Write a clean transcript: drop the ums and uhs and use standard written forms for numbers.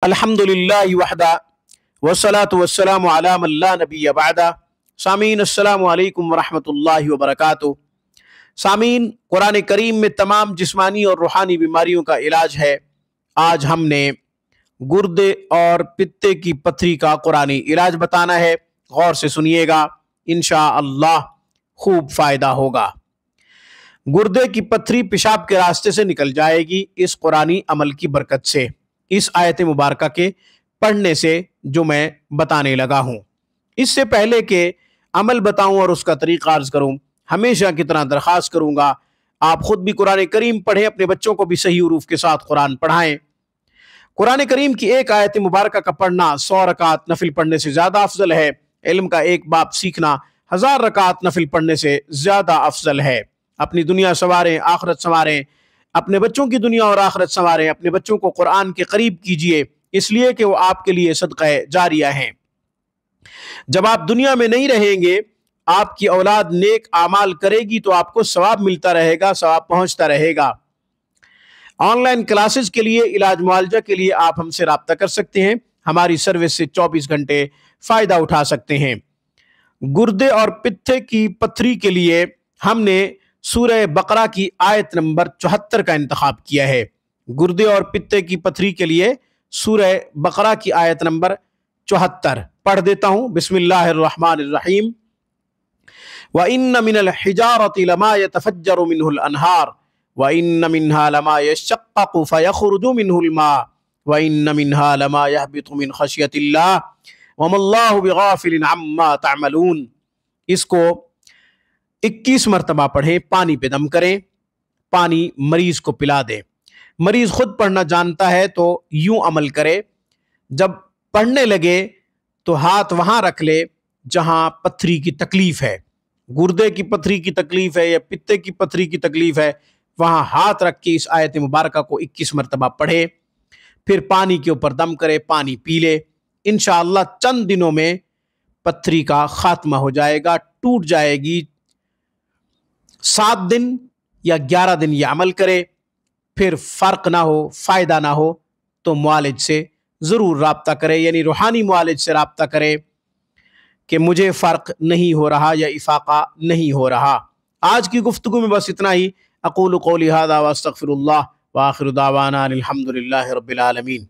الحمدللہ وحدہ والصلاة والسلام علی من لا نبی بعدہ۔ سامعین السلام علیکم ورحمۃ اللہ وبرکاتہ۔ سامعین، قرآن کریم میں تمام جسمانی اور روحانی بیماریوں کا علاج ہے۔ آج ہم نے گردے اور پتے کی پتھری کا قرآنی علاج بتانا ہے۔ غور سے سنیے گا، انشاءاللہ خوب فائدہ ہوگا۔ گردے کی پتھری پیشاب کے راستے سے نکل جائے گی اس قرآنی عمل کی برکت سے، اس آیت مبارکہ کے پڑھنے سے جو میں بتانے لگا ہوں۔ اس سے پہلے کہ عمل بتاؤں اور اس کا طریقہ عرض کروں، ہمیشہ کی طرح درخواست کروں گا آپ خود بھی قرآن کریم پڑھیں، اپنے بچوں کو بھی صحیح حروف کے ساتھ قرآن پڑھائیں۔ قرآن کریم کی ایک آیت مبارکہ کا پڑھنا 100 رکعت نفل پڑھنے سے زیادہ افضل ہے۔ علم کا ایک باب سیکھنا 1000 رکعت نفل پڑھنے سے زیادہ افضل ہے۔ اپنی دنیا سنواریں، آخرت سنواریں، اپنے بچوں کی دنیا اور آخرت سنواریں، اپنے بچوں کو قرآن کے قریب کیجئے، اس لیے کہ وہ آپ کے لیے صدقہ جاریہ ہیں۔ جب آپ دنیا میں نہیں رہیں گے، آپ کی اولاد نیک اعمال کرے گی تو آپ کو ثواب ملتا رہے گا، ثواب پہنچتا رہے گا۔ آن لائن کلاسز کے لیے، علاج معالجہ کے لیے آپ ہم سے رابطہ کر سکتے ہیں۔ ہماری سروس سے 24 گھنٹے فائدہ اٹھا سکتے ہیں۔ گردے اور پتے کی پتھری کے لیے ہم نے سورہ بقرہ کی آیت نمبر 74 کا انتخاب کیا ہے۔ گردے اور پتے کی پتھری کے لیے سورہ بقرہ کی آیت نمبر 74 پڑھ دیتا ہوں۔ بسم اللہ الرحمن الرحیم۔ وَإِنَّ مِنَ الْحِجَارَةِ لَمَا يَتَفَجَّرُ مِنْهُ الْأَنْهَارُ وَإِنَّ مِنْهَا لَمَا يَشَّقَّقُ فَيَخْرُجُ مِنْهُ الْمَاءُ وَإِنَّ مِنْهَا لَمَا يَهْبِطُ مِنْ خَشْيَةِ اللَّهِ وَمَا اللَّهُ بِغَافِلٍ عَمَّا تَعْمَلُونَ۔ اس کو 21 مرتبہ پڑھیں، پانی پہ دم کریں، پانی مریض کو پلا دیں۔ مریض خود پڑھنا جانتا ہے تو یوں عمل کرے، جب پڑھنے لگے تو ہاتھ وہاں رکھ لے جہاں پتھری کی تکلیف ہے، گردے کی پتھری کی تکلیف ہے یا پتے کی پتھری کی تکلیف ہے، وہاں ہاتھ رکھ کے اس آیت مبارکہ کو 21 مرتبہ پڑھے، پھر پانی کے اوپر دم کرے، پانی پی لے۔ انشاءاللہ چند دنوں میں پتھری کا خاتمہ ہو جائے گا، ٹوٹ جائے گی۔ 7 دن یا 11 دن یہ عمل کرے، پھر فرق نہ ہو، فائدہ نہ ہو تو معالج سے ضرور رابطہ کرے، یعنی روحانی معالج سے رابطہ کرے کہ مجھے فرق نہیں ہو رہا یا افاقہ نہیں ہو رہا۔ آج کی گفتگو میں بس اتنا ہی۔ اقول قولی ھذا واستغفر اللہ وآخر دعوانا الحمد للہ رب العالمین۔